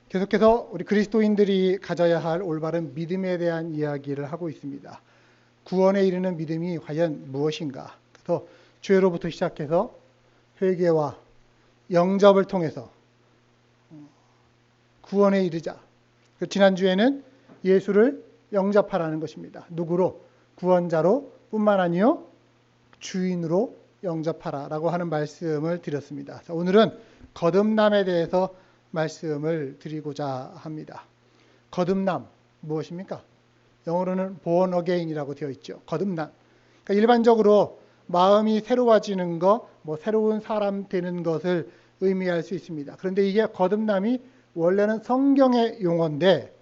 계속해서 우리 그리스도인들이 가져야 할 올바른 믿음에 대한 이야기를 하고 있습니다. 구원에 이르는 믿음이 과연 무엇인가? 그래서 죄로부터 시작해서 회개와 영접을 통해서 구원에 이르자. 지난주에는 예수를 영접하라는 것입니다. 누구로? 구원자로 뿐만 아니요 주인으로 영접하라라고 하는 말씀을 드렸습니다. 오늘은 거듭남에 대해서 말씀을 드리고자 합니다. 거듭남 무엇입니까? 영어로는 born again이라고 되어 있죠. 거듭남. 그러니까 일반적으로 마음이 새로워지는 것, 새로운 사람 되는 것을 의미할 수 있습니다. 그런데 이게 거듭남이 원래는 성경의 용어인데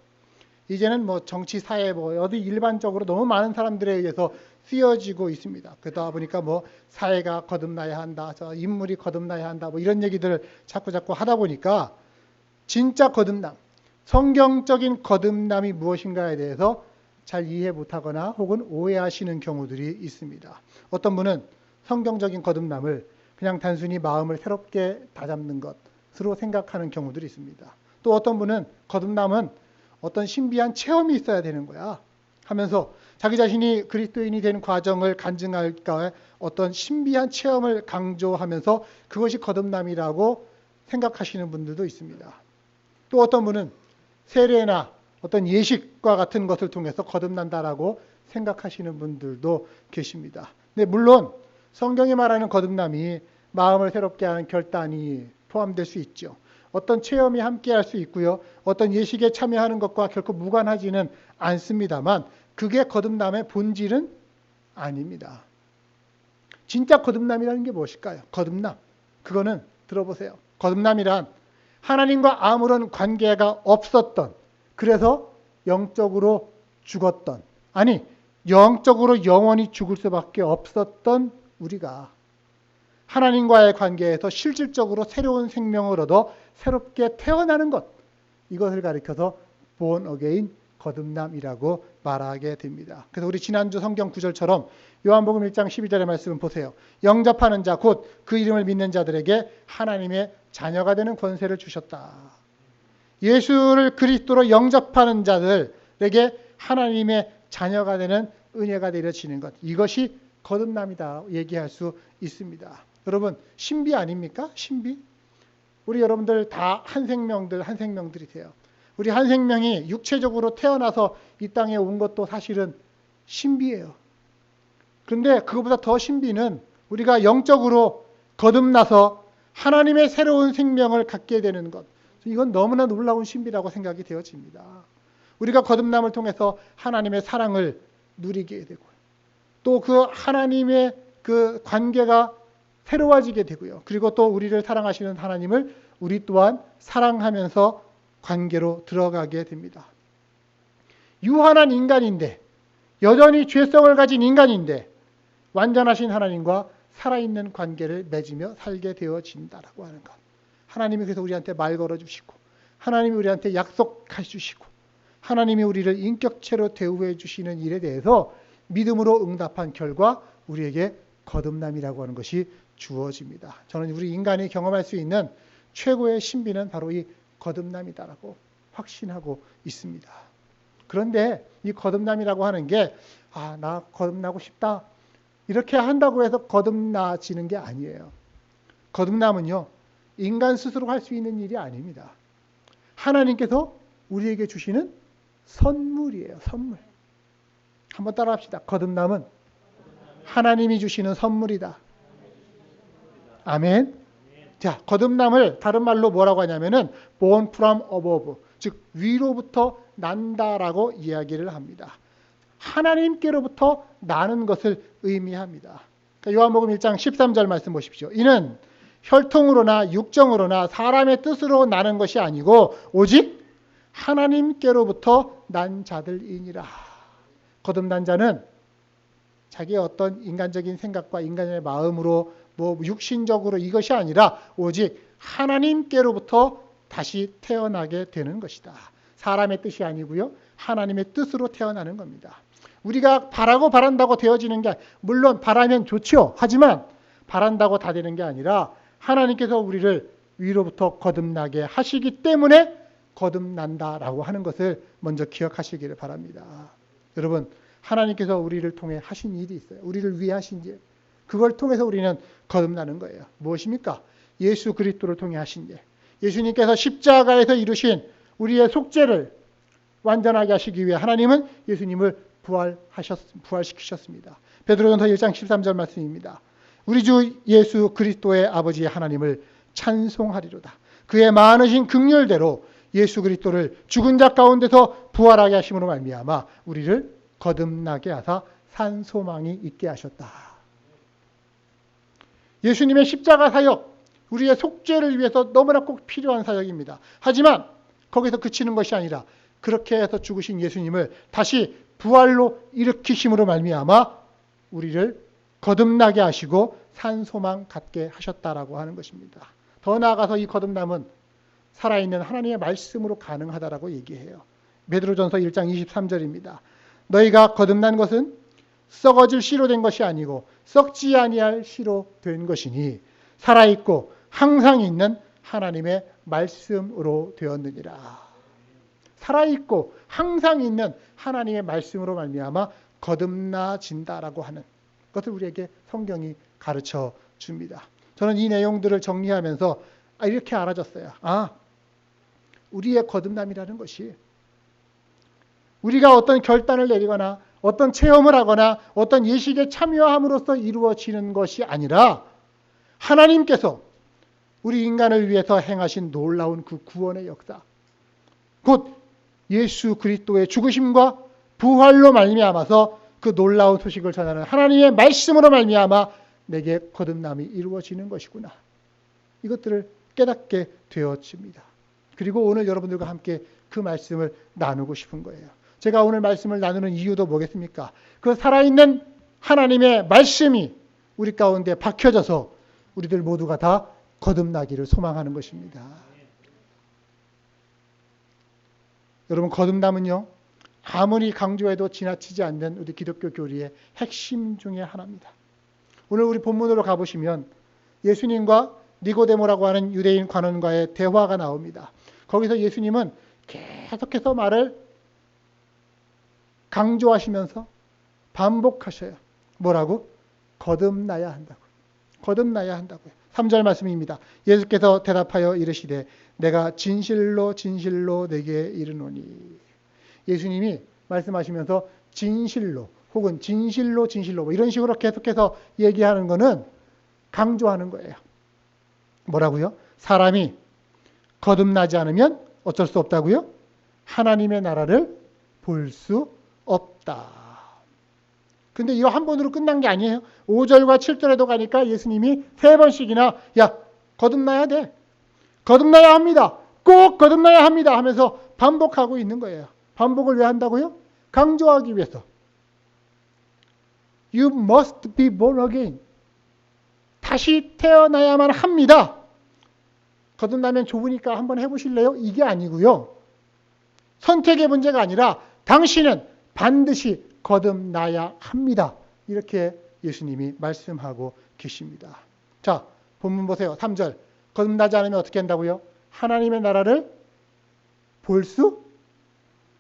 이제는 정치, 사회, 어디 일반적으로 너무 많은 사람들에 의해서 쓰여지고 있습니다. 그러다 보니까 사회가 거듭나야 한다, 인물이 거듭나야 한다, 이런 얘기들을 자꾸 하다 보니까 진짜 거듭남, 성경적인 거듭남이 무엇인가에 대해서 잘 이해 못하거나 혹은 오해하시는 경우들이 있습니다. 어떤 분은 성경적인 거듭남을 그냥 단순히 마음을 새롭게 다잡는 것으로 생각하는 경우들이 있습니다. 또 어떤 분은 거듭남은 어떤 신비한 체험이 있어야 되는 거야 하면서 자기 자신이 그리스도인이 되는 과정을 간증할까 어떤 신비한 체험을 강조하면서 그것이 거듭남이라고 생각하시는 분들도 있습니다. 또 어떤 분은 세례나 어떤 예식과 같은 것을 통해서 거듭난다라고 생각하시는 분들도 계십니다. 근데 물론 성경이 말하는 거듭남이 마음을 새롭게 하는 결단이 포함될 수 있죠. 어떤 체험이 함께 할 수 있고요. 어떤 예식에 참여하는 것과 결코 무관하지는 않습니다만 그게 거듭남의 본질은 아닙니다. 진짜 거듭남이라는 게 무엇일까요? 거듭남. 그거는 들어보세요. 거듭남이란 하나님과 아무런 관계가 없었던, 그래서 영적으로 죽었던, 아니 영적으로 영원히 죽을 수밖에 없었던 우리가 하나님과의 관계에서 실질적으로 새로운 생명을 얻어 새롭게 태어나는 것, 이것을 가리켜서 born again, 거듭남이라고 말하게 됩니다. 그래서 우리 지난주 성경 구절처럼 요한복음 1장 12절의 말씀을 보세요. 영접하는 자 곧 그 이름을 믿는 자들에게 하나님의 자녀가 되는 권세를 주셨다. 예수를 그리스도로 영접하는 자들에게 하나님의 자녀가 되는 은혜가 내려지는 것, 이것이 거듭남이다 얘기할 수 있습니다. 여러분 신비 아닙니까? 신비? 우리 여러분들 다 한 생명들이세요. 우리 한 생명이 육체적으로 태어나서 이 땅에 온 것도 사실은 신비예요. 그런데 그것보다 더 신비는 우리가 영적으로 거듭나서 하나님의 새로운 생명을 갖게 되는 것. 이건 너무나 놀라운 신비라고 생각이 되어집니다. 우리가 거듭남을 통해서 하나님의 사랑을 누리게 되고 또 그 하나님의 그 관계가 새로워지게 되고요. 그리고 또 우리를 사랑하시는 하나님을 우리 또한 사랑하면서 관계로 들어가게 됩니다. 유한한 인간인데, 여전히 죄성을 가진 인간인데 완전하신 하나님과 살아있는 관계를 맺으며 살게 되어진다라고 하는 것. 하나님이 그래서 우리한테 말 걸어주시고 하나님이 우리한테 약속해 주시고 하나님이 우리를 인격체로 대우해 주시는 일에 대해서 믿음으로 응답한 결과 우리에게 거듭남이라고 하는 것이 주어집니다. 저는 우리 인간이 경험할 수 있는 최고의 신비는 바로 이 거듭남이다라고 확신하고 있습니다. 그런데 이 거듭남이라고 하는 게 나 거듭나고 싶다 이렇게 한다고 해서 거듭나지는 게 아니에요. 거듭남은요 인간 스스로 할 수 있는 일이 아닙니다. 하나님께서 우리에게 주시는 선물이에요. 선물. 한번 따라합시다. 거듭남은 하나님이 주시는 선물이다. 아멘. 자, 거듭남을 다른 말로 뭐라고 하냐면은 born from above, 즉 위로부터 난다라고 이야기를 합니다. 하나님께로부터 나는 것을 의미합니다. 그러니까 요한복음 1장 13절 말씀 보십시오. 이는 혈통으로나 육정으로나 사람의 뜻으로 나는 것이 아니고 오직 하나님께로부터 난 자들이니라. 거듭난 자는 자기의 어떤 인간적인 생각과 인간의 마음으로 육신적으로 이것이 아니라 오직 하나님께로부터 다시 태어나게 되는 것이다. 사람의 뜻이 아니고요. 하나님의 뜻으로 태어나는 겁니다. 우리가 바라고 바란다고 되어지는 게 물론 바라면 좋죠. 하지만 바란다고 다 되는 게 아니라 하나님께서 우리를 위로부터 거듭나게 하시기 때문에 거듭난다라고 하는 것을 먼저 기억하시기를 바랍니다. 여러분, 하나님께서 우리를 통해 하신 일이 있어요. 우리를 위해 하신 일. 그걸 통해서 우리는 거듭나는 거예요. 무엇입니까? 예수 그리스도를 통해 하신 일. 예수님께서 십자가에서 이루신 우리의 속죄를 완전하게 하시기 위해 하나님은 예수님을 부활시키셨습니다. 베드로전서 1장 13절 말씀입니다. 우리 주 예수 그리스도의 아버지 하나님을 찬송하리로다. 그의 많으신 긍휼대로 예수 그리스도를 죽은 자 가운데서 부활하게 하심으로 말미암아 우리를 거듭나게 하사 산 소망이 있게 하셨다. 예수님의 십자가 사역, 우리의 속죄를 위해서 너무나 꼭 필요한 사역입니다. 하지만 거기서 그치는 것이 아니라 그렇게 해서 죽으신 예수님을 다시 부활로 일으키심으로 말미암아 우리를 거듭나게 하시고 산 소망 갖게 하셨다라고 하는 것입니다. 더 나아가서 이 거듭남은 살아있는 하나님의 말씀으로 가능하다라고 얘기해요. 베드로전서 1장 23절입니다. 너희가 거듭난 것은 썩어질 씨로 된 것이 아니고 썩지 아니할 씨로 된 것이니 살아있고 항상 있는 하나님의 말씀으로 되었느니라. 살아있고 항상 있는 하나님의 말씀으로 말미암아 거듭나진다라고 하는 것을 우리에게 성경이 가르쳐 줍니다. 저는 이 내용들을 정리하면서 이렇게 알아졌어요. 우리의 거듭남이라는 것이 우리가 어떤 결단을 내리거나 어떤 체험을 하거나 어떤 예식에 참여함으로써 이루어지는 것이 아니라 하나님께서 우리 인간을 위해서 행하신 놀라운 그 구원의 역사, 곧 예수 그리스도의 죽으심과 부활로 말미암아서 그 놀라운 소식을 전하는 하나님의 말씀으로 말미암아 내게 거듭남이 이루어지는 것이구나. 이것들을 깨닫게 되어집니다. 그리고 오늘 여러분들과 함께 그 말씀을 나누고 싶은 거예요. 제가 오늘 말씀을 나누는 이유도 뭐겠습니까? 그 살아있는 하나님의 말씀이 우리 가운데 박혀져서 우리들 모두가 다 거듭나기를 소망하는 것입니다. 여러분, 거듭남은요, 아무리 강조해도 지나치지 않는 우리 기독교 교리의 핵심 중에 하나입니다. 오늘 우리 본문으로 가보시면 예수님과 니고데모라고 하는 유대인 관원과의 대화가 나옵니다. 거기서 예수님은 계속해서 말을 강조하시면서 반복하셔요. 뭐라고? 거듭나야 한다고. 거듭나야 한다고요. 3절 말씀입니다. 예수께서 대답하여 이르시되 내가 진실로 진실로 내게 이르노니. 예수님이 말씀하시면서 진실로 혹은 진실로 진실로 이런 식으로 계속해서 얘기하는 거는 강조하는 거예요. 뭐라고요? 사람이 거듭나지 않으면 어쩔 수 없다고요? 하나님의 나라를 볼 수 없다. 근데 이거 한 번으로 끝난 게 아니에요. 5절과 7절에도 가니까 예수님이 3번씩이나 거듭나야 돼. 거듭나야 합니다. 꼭 거듭나야 합니다 하면서 반복하고 있는 거예요. 반복을 왜 한다고요? 강조하기 위해서. You must be born again. 다시 태어나야만 합니다. 거듭나면 좋으니까 한번 해보실래요? 이게 아니고요. 선택의 문제가 아니라 당신은 반드시 거듭나야 합니다. 이렇게 예수님이 말씀하고 계십니다. 자, 본문 보세요. 3절. 거듭나지 않으면 어떻게 한다고요? 하나님의 나라를 볼 수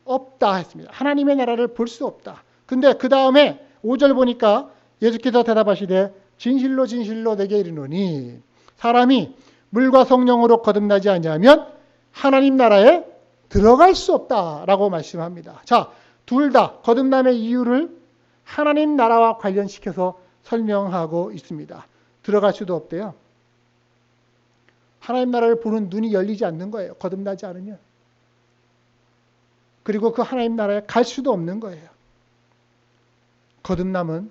없다 했습니다. 하나님의 나라를 볼 수 없다. 근데 그 다음에 5절 보니까 예수께서 대답하시되 진실로 진실로 내게 이르노니 사람이 물과 성령으로 거듭나지 아니하면 하나님 나라에 들어갈 수 없다라고 말씀합니다. 자, 둘 다 거듭남의 이유를 하나님 나라와 관련시켜서 설명하고 있습니다. 들어갈 수도 없대요. 하나님 나라를 보는 눈이 열리지 않는 거예요. 거듭나지 않으면. 그리고 그 하나님 나라에 갈 수도 없는 거예요. 거듭남은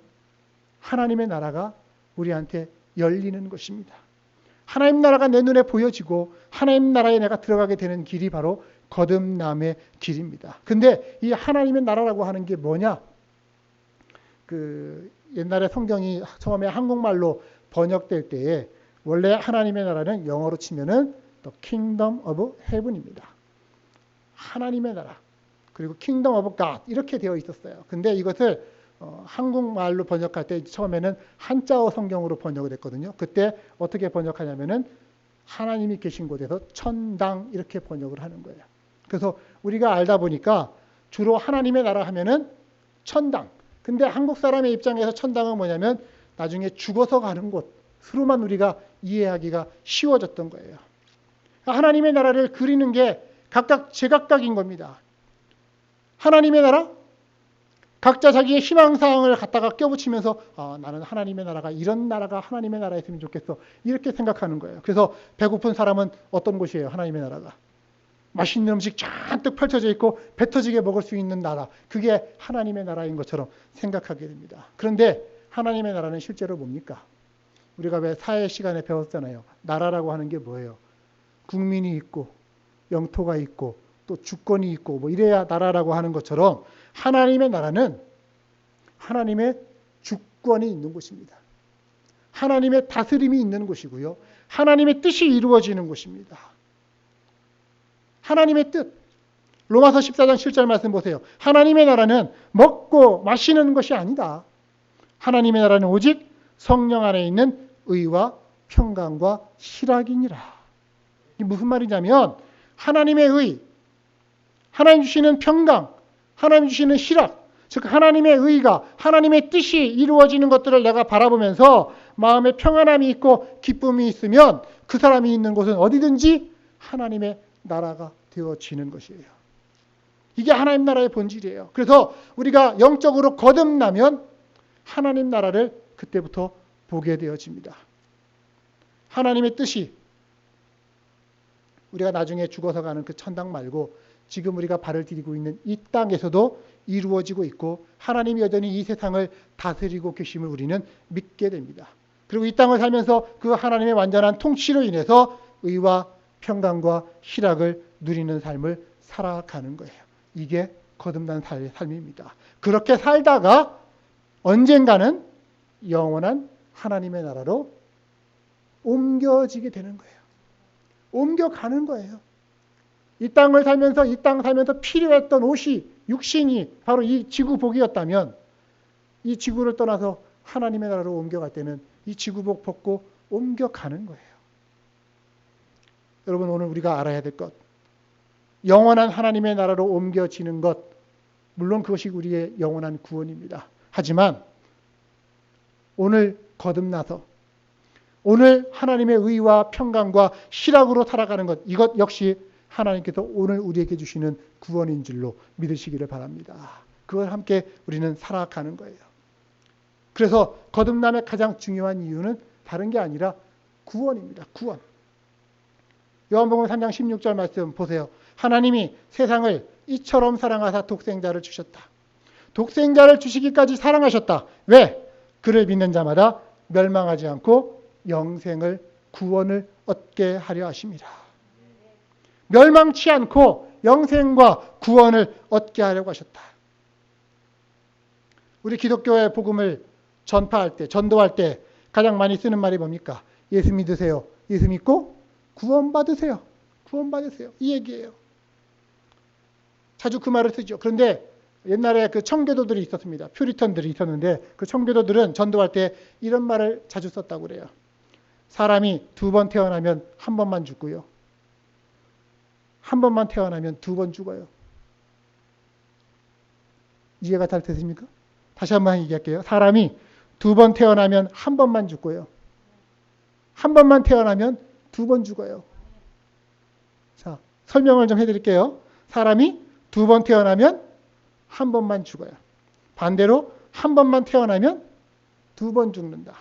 하나님의 나라가 우리한테 열리는 것입니다. 하나님 나라가 내 눈에 보여지고 하나님 나라에 내가 들어가게 되는 길이 바로 거듭남의 길입니다. 근데 이 하나님의 나라라고 하는 게 뭐냐? 옛날에 성경이 처음에 한국말로 번역될 때에 원래 하나님의 나라는 영어로 치면은 The Kingdom of Heaven입니다. 하나님의 나라. 그리고 Kingdom of God 이렇게 되어 있었어요. 근데 이것을 한국말로 번역할 때 처음에는 한자어 성경으로 번역을 했거든요. 그때 어떻게 번역하냐면은 하나님이 계신 곳에서 천당 이렇게 번역을 하는 거예요. 그래서 우리가 알다 보니까 주로 하나님의 나라 하면은 천당. 근데 한국 사람의 입장에서 천당은 뭐냐면 나중에 죽어서 가는 곳으로만 우리가 이해하기가 쉬워졌던 거예요. 하나님의 나라를 그리는 게 각각 제각각인 겁니다. 하나님의 나라? 각자 자기의 희망사항을 갖다가 껴붙이면서 나는 하나님의 나라가 이런 나라가 하나님의 나라였으면 좋겠어. 이렇게 생각하는 거예요. 그래서 배고픈 사람은 어떤 곳이에요? 하나님의 나라가. 맛있는 음식 잔뜩 펼쳐져 있고 배 터지게 먹을 수 있는 나라. 그게 하나님의 나라인 것처럼 생각하게 됩니다. 그런데 하나님의 나라는 실제로 뭡니까? 우리가 왜 사회 시간에 배웠잖아요. 나라라고 하는 게 뭐예요? 국민이 있고 영토가 있고 또 주권이 있고 뭐 이래야 나라라고 하는 것처럼 하나님의 나라는 하나님의 주권이 있는 곳입니다. 하나님의 다스림이 있는 곳이고요. 하나님의 뜻이 이루어지는 곳입니다. 하나님의 뜻. 로마서 14장 7절 말씀 보세요. 하나님의 나라는 먹고 마시는 것이 아니다. 하나님의 나라는 오직 성령 안에 있는 의와 평강과 희락이니라. 이게 무슨 말이냐면 하나님의 의, 하나님 주시는 평강, 하나님 주시는 희락, 즉 하나님의 의가 하나님의 뜻이 이루어지는 것들을 내가 바라보면서 마음에 평안함이 있고 기쁨이 있으면 그 사람이 있는 곳은 어디든지 하나님의 나라가 되어지는 것이에요. 이게 하나님 나라의 본질이에요. 그래서 우리가 영적으로 거듭나면 하나님 나라를 그때부터 보게 되어집니다. 하나님의 뜻이 우리가 나중에 죽어서 가는 그 천당 말고 지금 우리가 발을 디디고 있는 이 땅에서도 이루어지고 있고 하나님이 여전히 이 세상을 다스리고 계심을 우리는 믿게 됩니다. 그리고 이 땅을 살면서 그 하나님의 완전한 통치로 인해서 의와 평강과 희락을 누리는 삶을 살아가는 거예요. 이게 거듭난 삶입니다. 그렇게 살다가 언젠가는 영원한 하나님의 나라로 옮겨지게 되는 거예요. 옮겨가는 거예요. 이 땅을 살면서 이 땅 살면서 필요했던 옷이 육신이 바로 이 지구복이었다면 이 지구를 떠나서 하나님의 나라로 옮겨갈 때는 이 지구복 벗고 옮겨가는 거예요. 여러분 오늘 우리가 알아야 될 것, 영원한 하나님의 나라로 옮겨지는 것, 물론 그것이 우리의 영원한 구원입니다. 하지만 오늘 거듭나서 오늘 하나님의 의와 평강과 희락으로 살아가는 것, 이것 역시 하나님께서 오늘 우리에게 주시는 구원인 줄로 믿으시기를 바랍니다. 그걸 함께 우리는 살아가는 거예요. 그래서 거듭남의 가장 중요한 이유는 다른 게 아니라 구원입니다. 구원. 요한복음 3장 16절 말씀 보세요. 하나님이 세상을 이처럼 사랑하사 독생자를 주셨다. 독생자를 주시기까지 사랑하셨다. 왜? 그를 믿는 자마다 멸망하지 않고 영생을 구원을 얻게 하려 하심이라. 멸망치 않고 영생과 구원을 얻게 하려고 하셨다. 우리 기독교의 복음을 전파할 때, 전도할 때 가장 많이 쓰는 말이 뭡니까? 예수 믿으세요. 예수 믿고 구원받으세요. 구원받으세요. 이 얘기예요. 자주 그 말을 쓰죠. 그런데 옛날에 그 청교도들이 있었습니다. 퓨리턴들이 있었는데 그 청교도들은 전도할 때 이런 말을 자주 썼다고 그래요. 사람이 2번 태어나면 한 번만 죽고요. 한 번만 태어나면 2번 죽어요. 이해가 잘 되십니까? 다시 한번 얘기할게요. 사람이 2번 태어나면 한 번만 죽고요. 한 번만 태어나면 2번 죽어요. 자, 설명을 좀 해드릴게요. 사람이 2번 태어나면 한 번만 죽어요. 반대로 한 번만 태어나면 2번 죽는다.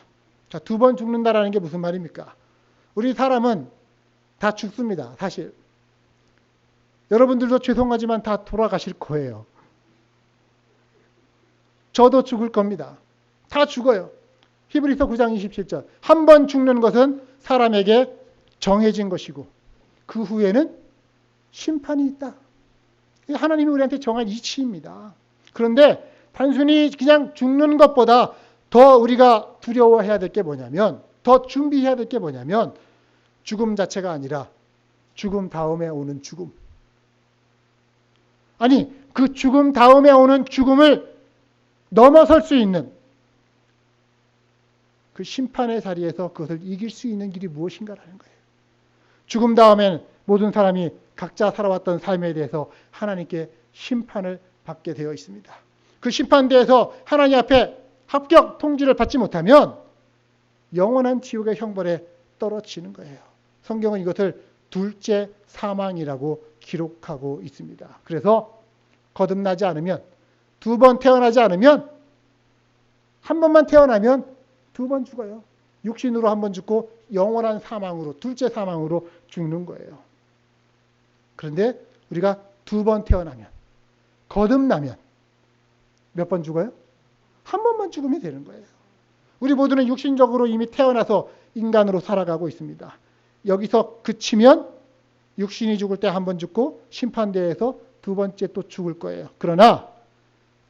자, 2번 죽는다라는 게 무슨 말입니까? 우리 사람은 다 죽습니다. 사실. 여러분들도 죄송하지만 다 돌아가실 거예요. 저도 죽을 겁니다. 다 죽어요. 히브리서 9장 27절. 한 번 죽는 것은 사람에게 정해진 것이고 그 후에는 심판이 있다. 하나님이 우리한테 정한 이치입니다. 그런데 단순히 그냥 죽는 것보다 더 우리가 두려워해야 될 게 뭐냐면, 더 준비해야 될 게 뭐냐면 죽음 자체가 아니라 죽음 다음에 오는 죽음. 아니, 그 죽음 다음에 오는 죽음을 넘어설 수 있는 그 심판의 자리에서 그것을 이길 수 있는 길이 무엇인가라는 거예요. 죽음 다음엔 모든 사람이 각자 살아왔던 삶에 대해서 하나님께 심판을 받게 되어 있습니다. 그 심판대에서 하나님 앞에 합격 통지를 받지 못하면 영원한 지옥의 형벌에 떨어지는 거예요. 성경은 이것을 둘째 사망이라고 기록하고 있습니다. 그래서 거듭나지 않으면, 두 번 태어나지 않으면, 한 번만 태어나면 두 번 죽어요. 육신으로 한 번 죽고 영원한 사망으로, 둘째 사망으로 죽는 거예요. 그런데 우리가 두 번 태어나면, 거듭나면 몇 번 죽어요? 한 번만 죽으면 되는 거예요. 우리 모두는 육신적으로 이미 태어나서 인간으로 살아가고 있습니다. 여기서 그치면 육신이 죽을 때 한 번 죽고 심판대에서 두 번째 또 죽을 거예요. 그러나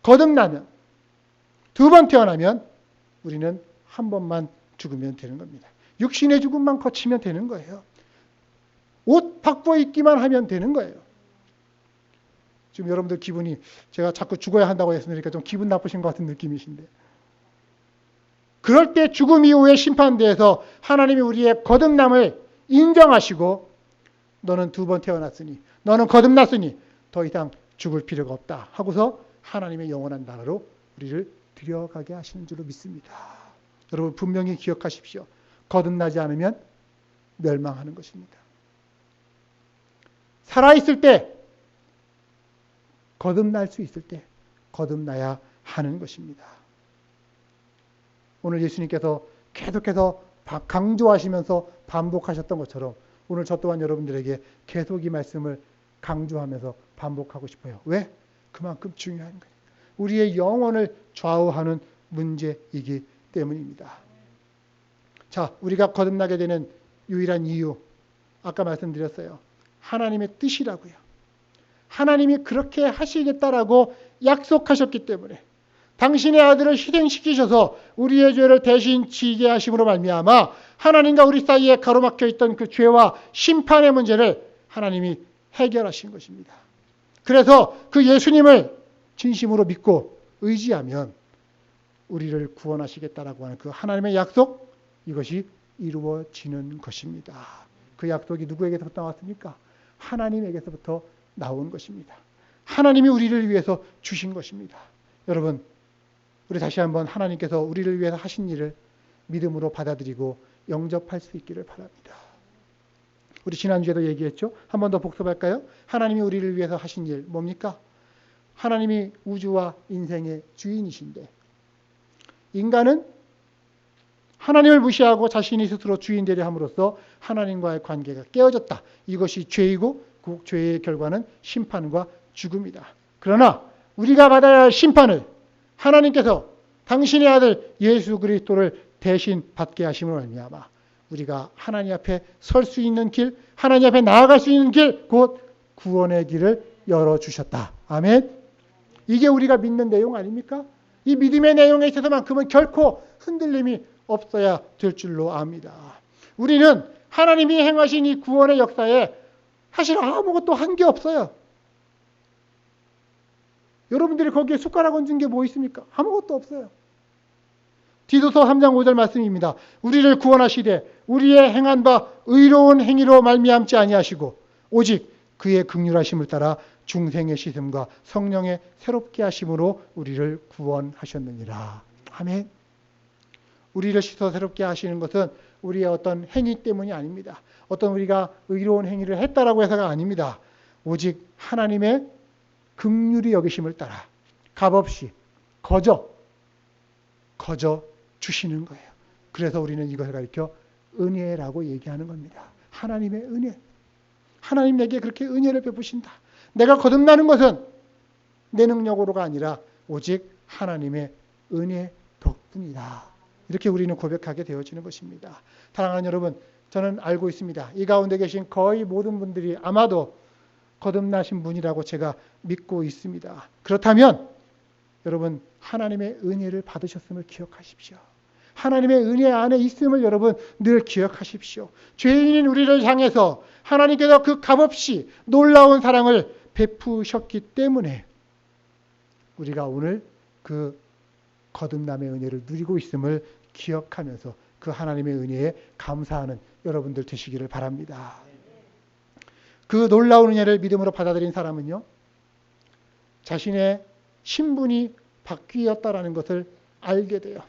거듭나면, 두 번 태어나면 우리는 한 번만 죽으면 되는 겁니다. 육신의 죽음만 거치면 되는 거예요. 옷 바꿔 입기만 하면 되는 거예요. 지금 여러분들 기분이, 제가 자꾸 죽어야 한다고 했으니까 좀 기분 나쁘신 것 같은 느낌이신데, 그럴 때 죽음 이후의 심판대에서 하나님이 우리의 거듭남을 인정하시고, 너는 두 번 태어났으니, 너는 거듭났으니 더 이상 죽을 필요가 없다 하고서 하나님의 영원한 나라로 우리를 들여가게 하시는 줄로 믿습니다. 여러분 분명히 기억하십시오. 거듭나지 않으면 멸망하는 것입니다. 살아있을 때, 거듭날 수 있을 때 거듭나야 하는 것입니다. 오늘 예수님께서 계속해서 강조하시면서 반복하셨던 것처럼 오늘 저 또한 여러분들에게 계속 이 말씀을 강조하면서 반복하고 싶어요. 왜? 그만큼 중요한 거예요. 우리의 영혼을 좌우하는 문제이기 때문입니다. 자, 우리가 거듭나게 되는 유일한 이유, 아까 말씀드렸어요. 하나님의 뜻이라고요. 하나님이 그렇게 하시겠다라고 약속하셨기 때문에, 당신의 아들을 희생시키셔서 우리의 죄를 대신 지게 하심으로 말미암아 하나님과 우리 사이에 가로막혀 있던 그 죄와 심판의 문제를 하나님이 해결하신 것입니다. 그래서 그 예수님을 진심으로 믿고 의지하면 우리를 구원하시겠다라고 하는 그 하나님의 약속, 이것이 이루어지는 것입니다. 그 약속이 누구에게서부터 나왔습니까? 하나님에게서부터 나온 것입니다. 하나님이 우리를 위해서 주신 것입니다. 여러분, 우리 다시 한번 하나님께서 우리를 위해서 하신 일을 믿음으로 받아들이고 영접할 수 있기를 바랍니다. 우리 지난주에도 얘기했죠? 한 번 더 복습할까요? 하나님이 우리를 위해서 하신 일 뭡니까? 하나님이 우주와 인생의 주인이신데, 인간은 하나님을 무시하고 자신이 스스로 주인 되려 함으로써 하나님과의 관계가 깨어졌다. 이것이 죄이고 그 죄의 결과는 심판과 죽음이다. 그러나 우리가 받아야 할 심판을 하나님께서 당신의 아들 예수 그리스도를 대신 받게 하심으로 말미암아 우리가 하나님 앞에 설 수 있는 길, 하나님 앞에 나아갈 수 있는 길, 곧 구원의 길을 열어주셨다. 아멘. 이게 우리가 믿는 내용 아닙니까? 이 믿음의 내용에 있어서만큼은 결코 흔들림이 없어야 될 줄로 압니다. 우리는 하나님이 행하신 이 구원의 역사에 사실 아무것도 한 게 없어요. 여러분들이 거기에 숟가락 얹은 게 뭐 있습니까? 아무것도 없어요. 디도서 3장 5절 말씀입니다. 우리를 구원하시되 우리의 행한 바 의로운 행위로 말미암지 아니하시고 오직 그의 긍휼하심을 따라 중생의 씻음과 성령의 새롭게 하심으로 우리를 구원하셨느니라. 아멘. 우리를 씻어 새롭게 하시는 것은 우리의 어떤 행위 때문이 아닙니다. 어떤 우리가 의로운 행위를 했다라고 해서가 아닙니다. 오직 하나님의 긍휼히 여기심을 따라 값없이 거저 주시는 거예요. 그래서 우리는 이것을 가리켜 은혜라고 얘기하는 겁니다. 하나님의 은혜. 하나님 내게 그렇게 은혜를 베푸신다. 내가 거듭나는 것은 내 능력으로가 아니라 오직 하나님의 은혜 덕분이다. 이렇게 우리는 고백하게 되어지는 것입니다. 사랑하는 여러분, 저는 알고 있습니다. 이 가운데 계신 거의 모든 분들이 아마도 거듭나신 분이라고 제가 믿고 있습니다. 그렇다면 여러분, 하나님의 은혜를 받으셨음을 기억하십시오. 하나님의 은혜 안에 있음을 여러분 늘 기억하십시오. 죄인인 우리를 향해서 하나님께서 그 값없이 놀라운 사랑을 베푸셨기 때문에 우리가 오늘 그 거듭남의 은혜를 누리고 있음을 기억하면서 그 하나님의 은혜에 감사하는 여러분들 되시기를 바랍니다. 그 놀라운 은혜를 믿음으로 받아들인 사람은요, 자신의 신분이 바뀌었다라는 것을 알게 돼요.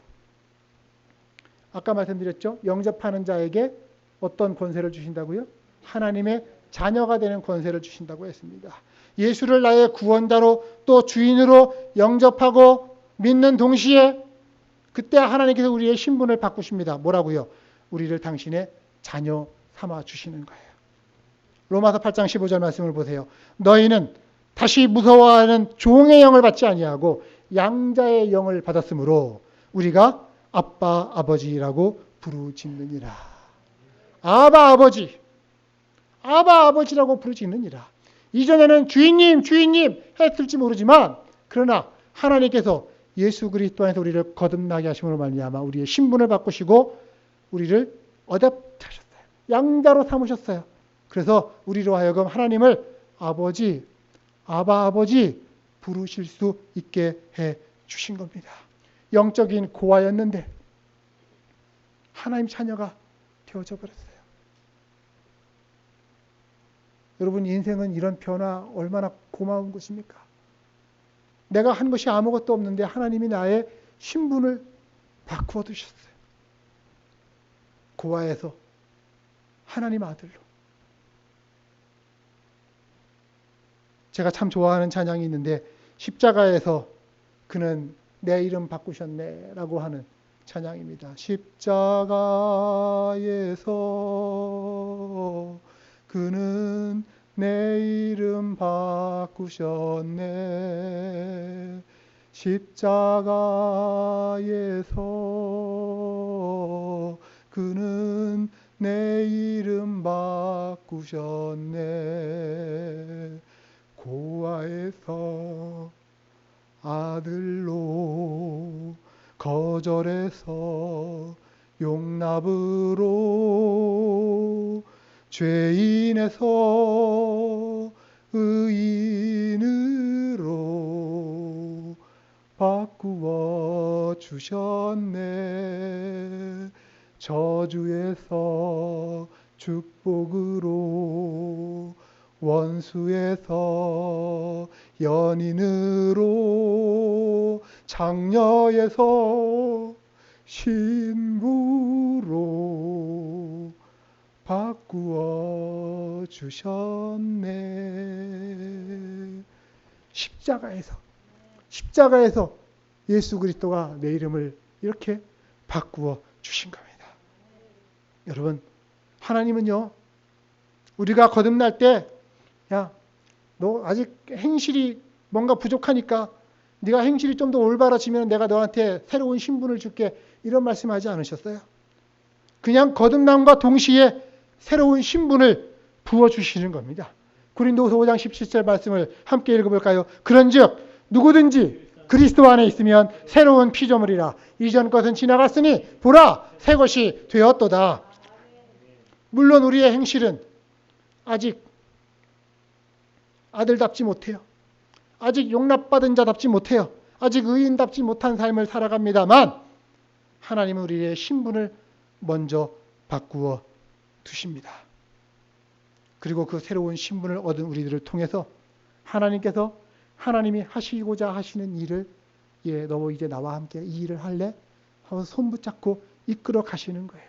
아까 말씀드렸죠? 영접하는 자에게 어떤 권세를 주신다고요? 하나님의 자녀가 되는 권세를 주신다고 했습니다. 예수를 나의 구원자로 또 주인으로 영접하고 믿는 동시에 그때 하나님께서 우리의 신분을 바꾸십니다. 뭐라고요? 우리를 당신의 자녀 삼아 주시는 거예요. 로마서 8장 15절 말씀을 보세요. 너희는 다시 무서워하는 종의 영을 받지 아니하고 양자의 영을 받았으므로 우리가 아빠 아버지라고 부르짖느니라. 아바 아버지, 아바 아버지라고 부르짖느니라. 이전에는 주인님 주인님 했을지 모르지만 그러나 하나님께서 예수 그리스도 안에서 우리를 거듭나게 하심으로 말미암아 우리의 신분을 바꾸시고 우리를 어답하셨어요. 양자로 삼으셨어요. 그래서 우리로 하여금 하나님을 아버지, 아바 아버지 부르실 수 있게 해 주신 겁니다. 영적인 고아였는데 하나님 자녀가 되어져 버렸어요. 여러분, 인생은 이런 변화 얼마나 고마운 것입니까? 내가 한 것이 아무것도 없는데 하나님이 나의 신분을 바꾸어 두셨어요. 고아에서 하나님 아들로. 제가 참 좋아하는 찬양이 있는데 십자가에서 그는 내 이름 바꾸셨네 라고 하는 찬양입니다. 십자가에서 그는 내 이름 바꾸셨네. 십자가에서 그는 내 이름 바꾸셨네. 고아에서 아들로 거절해서 용납으로 죄인에서 의인으로 바꾸어 주셨네. 저주에서 축복으로 원수에서 연인으로 장녀에서 신부로 바꾸어 주셨네. 십자가에서 예수 그리스도가 내 이름을 이렇게 바꾸어 주신 겁니다. 여러분, 하나님은요, 우리가 거듭날 때, 야, 너 아직 행실이 뭔가 부족하니까 네가 행실이 좀 더 올바라지면 내가 너한테 새로운 신분을 줄게, 이런 말씀하지 않으셨어요. 그냥 거듭남과 동시에 새로운 신분을 부어주시는 겁니다. 고린도후서 5장 17절 말씀을 함께 읽어볼까요? 그런즉 누구든지 그리스도 안에 있으면 새로운 피조물이라. 이전 것은 지나갔으니 보라, 새 것이 되었도다. 물론 우리의 행실은 아직 아들답지 못해요. 아직 용납받은 자답지 못해요. 아직 의인답지 못한 삶을 살아갑니다만 하나님은 우리의 신분을 먼저 바꾸어 두십니다. 그리고 그 새로운 신분을 얻은 우리들을 통해서 하나님께서 하나님이 하시고자 하시는 일을, 너 이제 나와 함께 이 일을 할래? 하고 손 붙잡고 이끌어 가시는 거예요.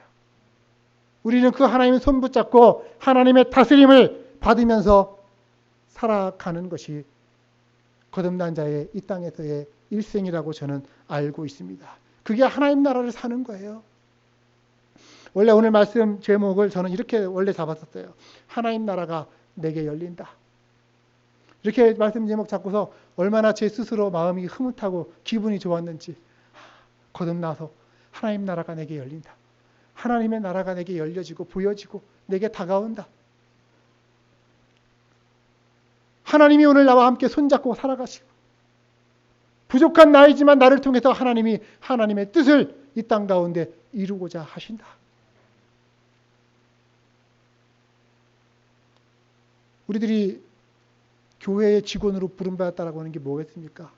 우리는 그 하나님의 손 붙잡고 하나님의 다스림을 받으면서 살아가는 것이 거듭난 자의 이 땅에서의 일생이라고 저는 알고 있습니다. 그게 하나님 나라를 사는 거예요. 원래 오늘 말씀 제목을 저는 이렇게 원래 잡았었어요. 하나님 나라가 내게 열린다. 이렇게 말씀 제목 잡고서 얼마나 제 스스로 마음이 흐뭇하고 기분이 좋았는지, 거듭나서 하나님 나라가 내게 열린다. 하나님의 나라가 내게 열려지고 보여지고 내게 다가온다. 하나님이 오늘 나와 함께 손잡고 살아가시고, 부족한 나이지만 나를 통해서 하나님이 하나님의 뜻을 이 땅 가운데 이루고자 하신다. 우리들이 교회의 직원으로 부름받았다라고 하는 게 뭐겠습니까?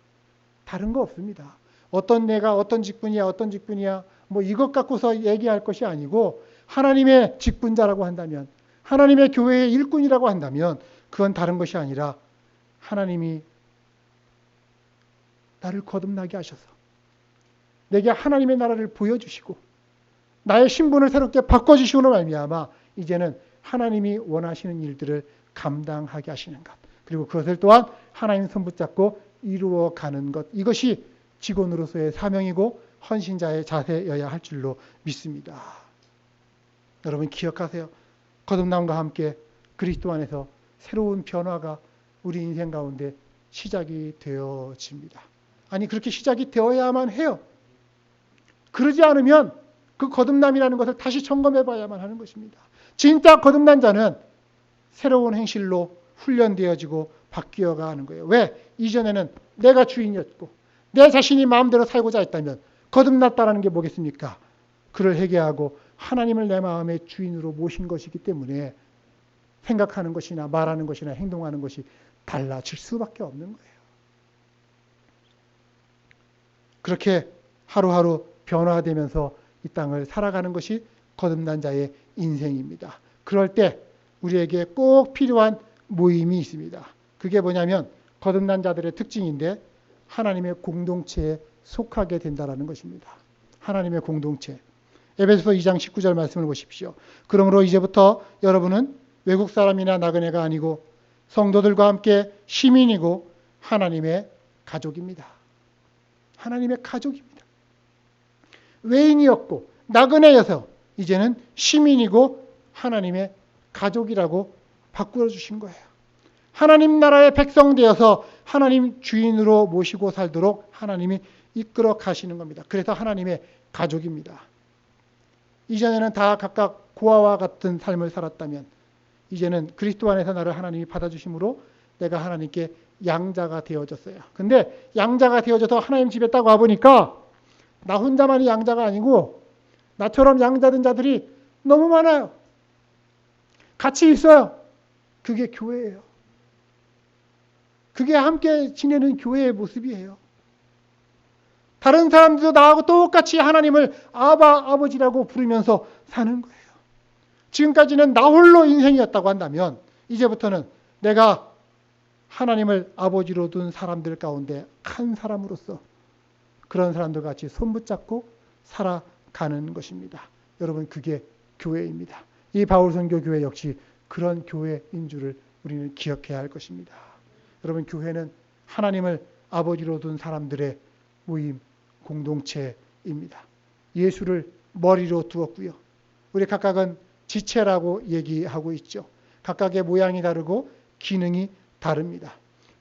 다른 거 없습니다. 어떤 내가 어떤 직분이야 뭐 이것 갖고서 얘기할 것이 아니고, 하나님의 직분자라고 한다면 하나님의 교회의 일꾼이라고 한다면 그건 다른 것이 아니라 하나님이 나를 거듭나게 하셔서 내게 하나님의 나라를 보여주시고 나의 신분을 새롭게 바꿔주시고는 말미암아 이제는 하나님이 원하시는 일들을 감당하게 하시는 것, 그리고 그것을 또한 하나님 손 붙잡고 이루어가는 것, 이것이 직원으로서의 사명이고 헌신자의 자세여야 할 줄로 믿습니다. 여러분 기억하세요. 거듭남과 함께 그리스도 안에서 새로운 변화가 우리 인생 가운데 시작이 되어집니다. 아니 그렇게 시작이 되어야만 해요. 그러지 않으면 그 거듭남이라는 것을 다시 점검해 봐야만 하는 것입니다. 진짜 거듭난 자는 새로운 행실로 훈련되어지고 바뀌어가는 거예요. 왜? 이전에는 내가 주인이었고 내 자신이 마음대로 살고자 했다면 거듭났다는 게 뭐겠습니까? 그를 회개하고 하나님을 내 마음의 주인으로 모신 것이기 때문에 생각하는 것이나 말하는 것이나 행동하는 것이 달라질 수밖에 없는 거예요. 그렇게 하루하루 변화되면서 이 땅을 살아가는 것이 거듭난 자의 인생입니다. 그럴 때 우리에게 꼭 필요한 모임이 있습니다. 그게 뭐냐면 거듭난 자들의 특징인데 하나님의 공동체에 속하게 된다는 것입니다. 하나님의 공동체. 에베소서 2장 19절 말씀을 보십시오. 그러므로 이제부터 여러분은 외국 사람이나 나그네가 아니고 성도들과 함께 시민이고 하나님의 가족입니다. 하나님의 가족입니다. 외인이었고 나그네여서 이제는 시민이고 하나님의 가족이라고 바꾸어 주신 거예요. 하나님 나라의 백성 되어서 하나님 주인으로 모시고 살도록 하나님이 이끌어 가시는 겁니다. 그래서 하나님의 가족입니다. 이전에는 다 각각 고아와 같은 삶을 살았다면 이제는 그리스도 안에서 나를 하나님이 받아주심으로 내가 하나님께 양자가 되어졌어요. 근데 양자가 되어져서 하나님 집에 딱 와보니까 나 혼자만이 양자가 아니고 나처럼 양자된 자들이 너무 많아요. 같이 있어요. 그게 교회예요. 그게 함께 지내는 교회의 모습이에요. 다른 사람들도 나하고 똑같이 하나님을 아버지라고 부르면서 사는 거예요. 지금까지는 나 홀로 인생이었다고 한다면 이제부터는 내가 하나님을 아버지로 둔 사람들 가운데 한 사람으로서 그런 사람들 같이 손붙잡고 살아가는 것입니다. 여러분 그게 교회입니다. 이 바울선교 교회 역시 그런 교회인 줄을 우리는 기억해야 할 것입니다. 여러분 교회는 하나님을 아버지로 둔 사람들의 모임 공동체입니다. 예수를 머리로 두었고요. 우리 각각은 지체라고 얘기하고 있죠. 각각의 모양이 다르고 기능이 다릅니다.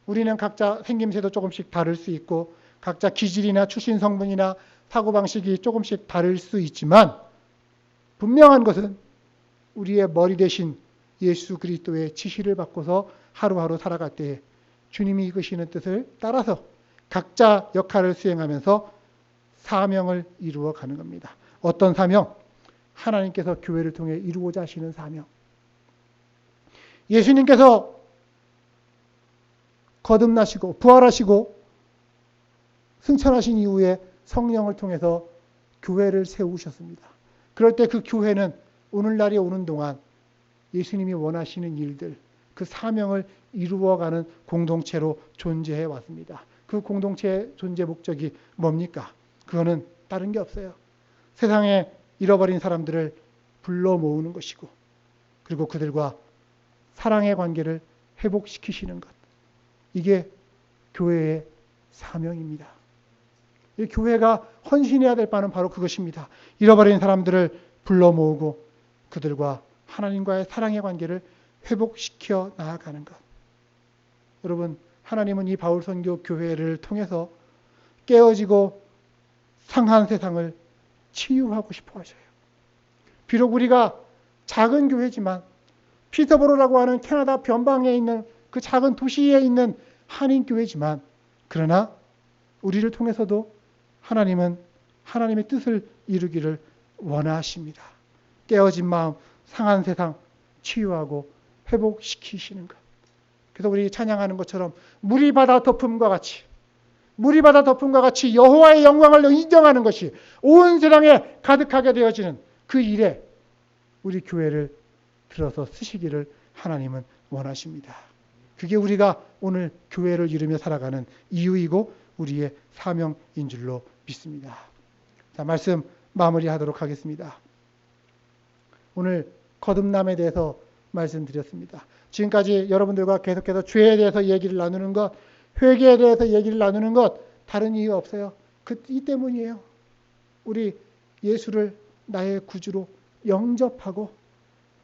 우리는 각자 생김새도 조금씩 다를 수 있고 각자 기질이나 출신 성분이나 사고방식이 조금씩 다를 수 있지만 분명한 것은 우리의 머리 대신 예수 그리스도의 지시를 받고서 하루하루 살아갈 때 주님이 이끄시는 뜻을 따라서 각자 역할을 수행하면서 사명을 이루어 가는 겁니다. 어떤 사명? 하나님께서 교회를 통해 이루고자 하시는 사명. 예수님께서 거듭나시고 부활하시고 승천하신 이후에 성령을 통해서 교회를 세우셨습니다. 그럴 때 그 교회는 오늘날이 오는 동안 예수님이 원하시는 일들, 그 사명을 이루어가는 공동체로 존재해 왔습니다. 그 공동체의 존재 목적이 뭡니까? 그거는 다른 게 없어요. 세상에 잃어버린 사람들을 불러 모으는 것이고 그리고 그들과 사랑의 관계를 회복시키시는 것. 이게 교회의 사명입니다. 이 교회가 헌신해야 될 바는 바로 그것입니다. 잃어버린 사람들을 불러 모으고 그들과 하나님과의 사랑의 관계를 회복시켜 나아가는 것. 여러분, 하나님은 이 바울선교 교회를 통해서 깨어지고 상한 세상을 치유하고 싶어 하셔요. 비록 우리가 작은 교회지만 피터보로라고 하는 캐나다 변방에 있는 그 작은 도시에 있는 한인교회지만 그러나 우리를 통해서도 하나님은 하나님의 뜻을 이루기를 원하십니다. 깨어진 마음, 상한 세상 치유하고 회복시키시는 것. 그래서 우리 찬양하는 것처럼 물이 바다 덮음과 같이 여호와의 영광을 인정하는 것이 온 세상에 가득하게 되어지는 그 일에 우리 교회를 들어서 쓰시기를 하나님은 원하십니다. 그게 우리가 오늘 교회를 이루며 살아가는 이유이고 우리의 사명인 줄로 믿습니다. 자, 말씀 마무리하도록 하겠습니다. 오늘 거듭남에 대해서 말씀드렸습니다. 지금까지 여러분들과 계속해서 죄에 대해서 얘기를 나누는 것, 회개에 대해서 얘기를 나누는 것 다른 이유 없어요. 이 때문이에요. 우리 예수를 나의 구주로 영접하고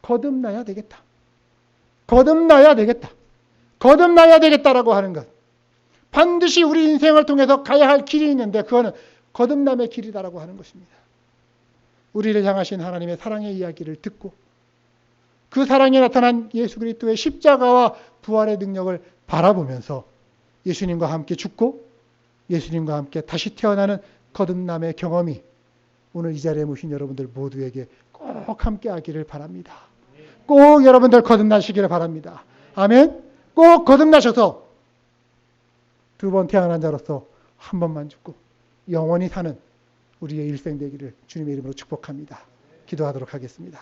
거듭나야 되겠다. 거듭나야 되겠다. 거듭나야 되겠다라고 하는 것. 반드시 우리 인생을 통해서 가야 할 길이 있는데 그거는 거듭남의 길이다라고 하는 것입니다. 우리를 향하신 하나님의 사랑의 이야기를 듣고 그 사랑에 나타난 예수 그리스도의 십자가와 부활의 능력을 바라보면서 예수님과 함께 죽고 예수님과 함께 다시 태어나는 거듭남의 경험이 오늘 이 자리에 모신 여러분들 모두에게 꼭 함께 하기를 바랍니다. 꼭 여러분들 거듭나시기를 바랍니다. 아멘. 꼭 거듭나셔서 두 번 태어난 자로서 한 번만 죽고 영원히 사는 우리의 일생 되기를 주님의 이름으로 축복합니다. 기도하도록 하겠습니다.